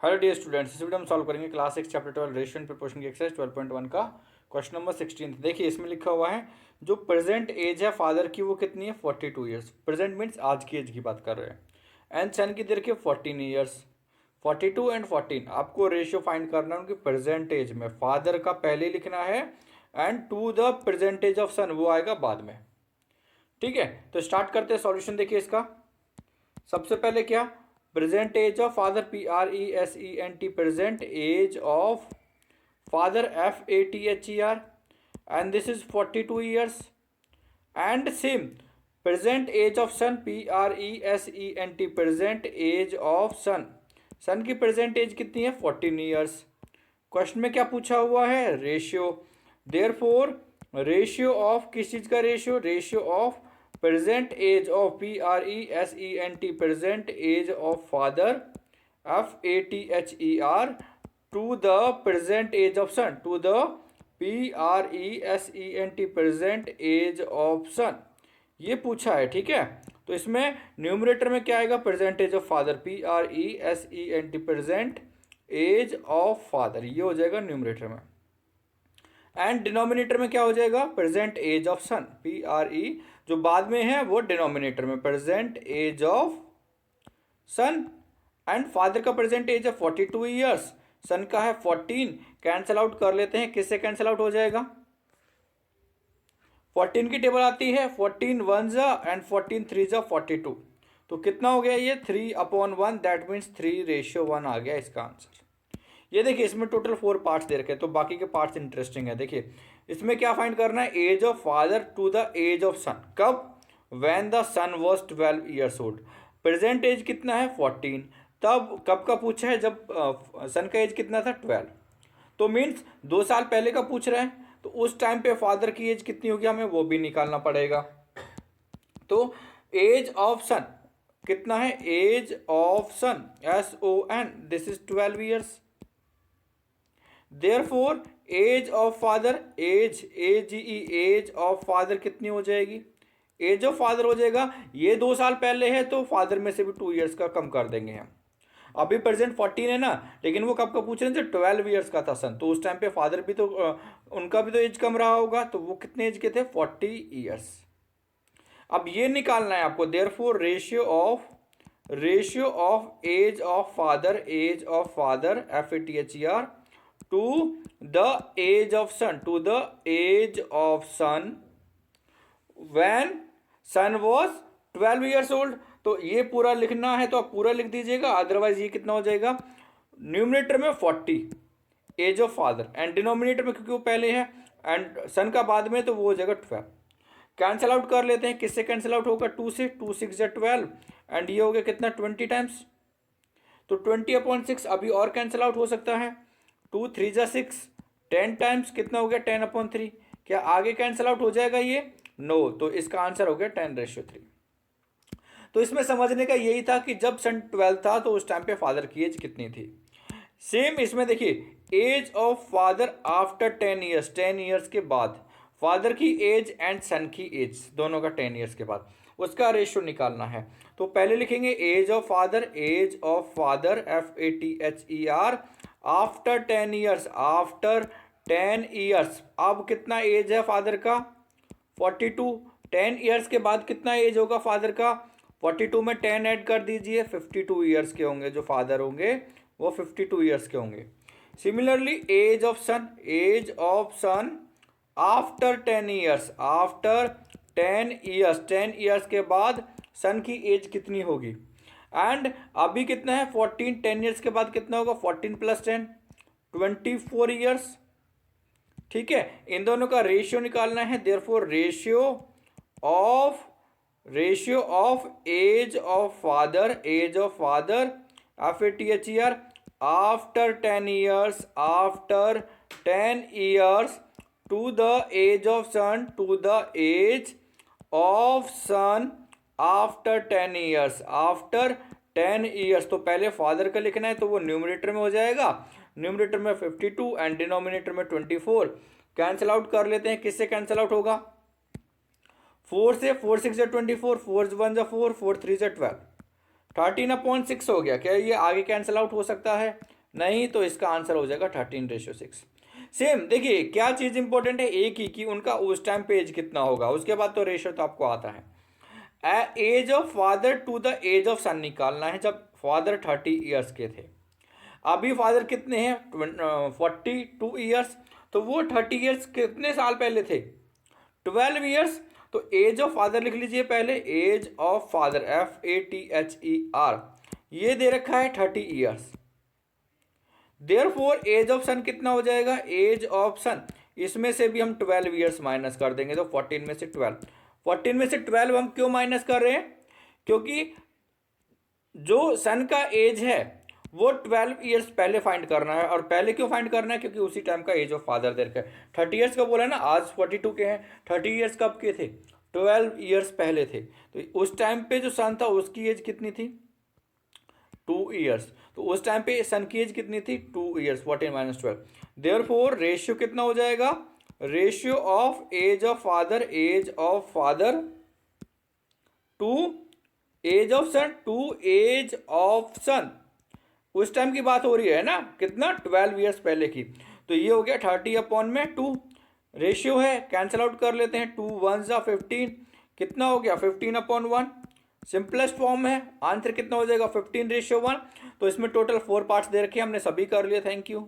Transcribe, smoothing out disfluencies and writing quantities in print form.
Hello dear students, इस video में solve करेंगे class 6 chapter 12 ratio and proportion की एक्सरसाइज 12.1 का क्वेश्चन नंबर 16। देखिए इसमें लिखा हुआ है जो प्रेजेंट एज है फादर की वो कितनी है 42 ईयर्स। प्रेजेंट मीन्स आज की एज की बात कर रहे हैं। एंड सन की देर के 14 ईयर्स। 42 एंड 14 आपको रेशियो फाइंड करना है उनकी प्रेजेंट एज में। फादर का पहले लिखना है and to the present age of son वो आएगा बाद में। ठीक है, तो स्टार्ट करते हैं सॉल्यूशन। देखिए इसका सबसे पहले क्या, present age of father PRESENT, present age of father FATHER, and this is 42 years. And same present age of son PRESENT, present age of son. Son की प्रेजेंट एज कितनी है 14 ईयर्स। क्वेश्चन में क्या पूछा हुआ है, रेशियो। देयरफॉर रेशियो ऑफ किस चीज का ratio, ratio of present age of PRESENT, present age of father FATHER to the present age of son, to the PRESENT, present age of son, ये पूछा है। ठीक है, तो इसमें न्यूमरेटर में क्या आएगा, present age of father PRESENT, present age of father, ये हो जाएगा न्यूमरेटर में। एंड डिनोमिनेटर में क्या हो जाएगा, present age of son PRE, जो बाद में है वो डिनोमिनेटर में present age of son. And father का प्रेजेंट एज है 42 ईयर्स, सन का है 14। कैंसल आउट कर लेते हैं, किससे कैंसल आउट हो जाएगा, 14 की टेबल आती है 14 वन जा एंड 14 थ्री जा 42, तो कितना हो गया ये 3/1, दैट मीन्स 3:1 आ गया इसका आंसर। ये देखिए इसमें टोटल 4 पार्ट्स दे रखे हैं, तो बाकी के पार्ट्स इंटरेस्टिंग है। देखिए इसमें क्या फाइंड करना है, age of father to the age of son, कब, when the son was 12 years old. Present age कितना है 14, तब कब का पूछा है, जब सन का एज कितना था 12, तो मीन्स 2 साल पहले का पूछ रहे हैं, तो उस टाइम पे फादर की एज कितनी होगी हमें वो भी निकालना पड़ेगा। तो एज ऑफ सन कितना है, age of son SON, this is 12 years. Therefore age of father, age of father कितनी हो जाएगी, एज ऑफ फादर हो जाएगा, ये 2 साल पहले है तो फादर में से भी 2 ईयर्स का कम कर देंगे हम। अभी प्रेजेंट 14 है ना, लेकिन वो कब का पूछ रहे हैं, जब 12 ईयर्स का था सन, तो उस टाइम पे फादर भी तो उनका भी तो एज कम रहा होगा, तो वो कितने एज के थे 40 ईयर्स। अब ये निकालना है आपको, therefore ratio of age of father FATHER to the age of son, to the age of son when son was 12 years old. तो ये पूरा लिखना है तो आप पूरा लिख दीजिएगा, अदरवाइज ये कितना हो जाएगा, न्यूमरेटर में 40 age of father, and denominator में क्योंकि वो पहले है एंड सन का बाद में, तो वो हो जाएगा 12। कैंसल आउट कर लेते हैं, किससे कैंसल आउट होगा, 2 से, 2 6 जा 12, एंड ये हो गया कितना 20 टाइम्स, तो 20/6 अभी और कैंसल आउट हो सकता है, 2 3 जा 6, 10 टाइम्स कितना हो गया 10/3। क्या आगे कैंसल आउट हो जाएगा ये, नो, तो इसका आंसर हो गया 10:3। तो इसमें समझने का यही था कि जब सन 12 था तो उस टाइम पे फादर की एज कितनी थी। सेम इसमें देखिए age of father after 10 years, 10 years के बाद फादर की एज एंड सन की एज दोनों का 10 ईयर्स के बाद उसका रेशियो निकालना है। तो पहले लिखेंगे age of father FATHER after 10 years, after 10 years. अब कितना एज है फादर का 42, 10 ईयर्स के बाद कितना एज होगा फादर का, 42 में 10 ऐड कर दीजिए, 52 ईयर्स के होंगे, जो फादर होंगे वो 52 ईयर्स के होंगे। Similarly age of son after 10 years, after 10 years, 10 years के बाद सन की एज कितनी होगी, एंड अभी कितना है 14, 10 ईयर्स के बाद कितना होगा 14 + 10 24 ईयर्स। ठीक है, इन दोनों का रेशियो निकालना है, therefore ratio of age of father FATHER after 10 years, to the age of son, after 10 years, तो पहले फादर का लिखना है तो वो न्यूमरेटर में हो जाएगा, न्यूमरेटर में 52 एंड डिनोमिनेटर में 24। कैंसल आउट कर लेते हैं, किससे कैंसल आउट होगा, 4 से, 4 6 जा 24, 4 1 जा 4, 4 3 जा 12, 13/6 हो गया। क्या ये आगे कैंसिल आउट हो सकता है, नहीं, तो इसका आंसर हो जाएगा 13:6। सेम देखिए क्या चीज़ इंपॉर्टेंट है, एक ही कि उनका उस टाइम पे एज कितना होगा, उसके बाद तो रेशियो तो आपको आता है। Age of father to the age of son निकालना है जब फादर 30 ईयर्स के थे। अभी फादर कितने हैं, 42 ईयर्स, तो वो 30 ईयर्स कितने साल पहले थे, 12 ईयर्स। तो एज ऑफ फादर लिख लीजिए पहले, एज ऑफ फादर FATHER, ये दे रखा है 30 years. Therefore age of son कितना हो जाएगा, एज ऑफ सन, इसमें से भी हम 12 ईयर्स माइनस कर देंगे, तो 14 में से 12, 14 में से 12 हम क्यों माइनस कर रहे हैं, क्योंकि जो सन का एज है वो 12 ईयर्स पहले फाइंड करना है। और पहले क्यों फाइंड करना है, क्योंकि उसी टाइम का एज ऑफ फादर देर का 30 ईयर्स का बोला ना, आज 42 के हैं, 30 ईयर्स कब के थे, 12 ईयर्स पहले थे। तो उस टाइम पे जो सन था उसकी एज कितनी थी, 2 ईयर्स। तो उस टाइम पे सन की एज कितनी थी, 2 ईयर्स, 14 - 12। देयरफॉर रेशियो कितना हो जाएगा, ratio of age of father to age of son, to age of son, उस टाइम की बात हो रही है ना, कितना, 12 ईयर्स पहले की। तो ये हो गया 30/2, रेशियो है, कैंसिल आउट कर लेते हैं, 2 1 = 15, कितना हो गया 15/1, सिंपलेस्ट फॉर्म है, आंसर कितना हो जाएगा 15:1। तो इसमें टोटल 4 पार्ट्स दे रखे हैं, हमने सभी कर लिए। Thank you.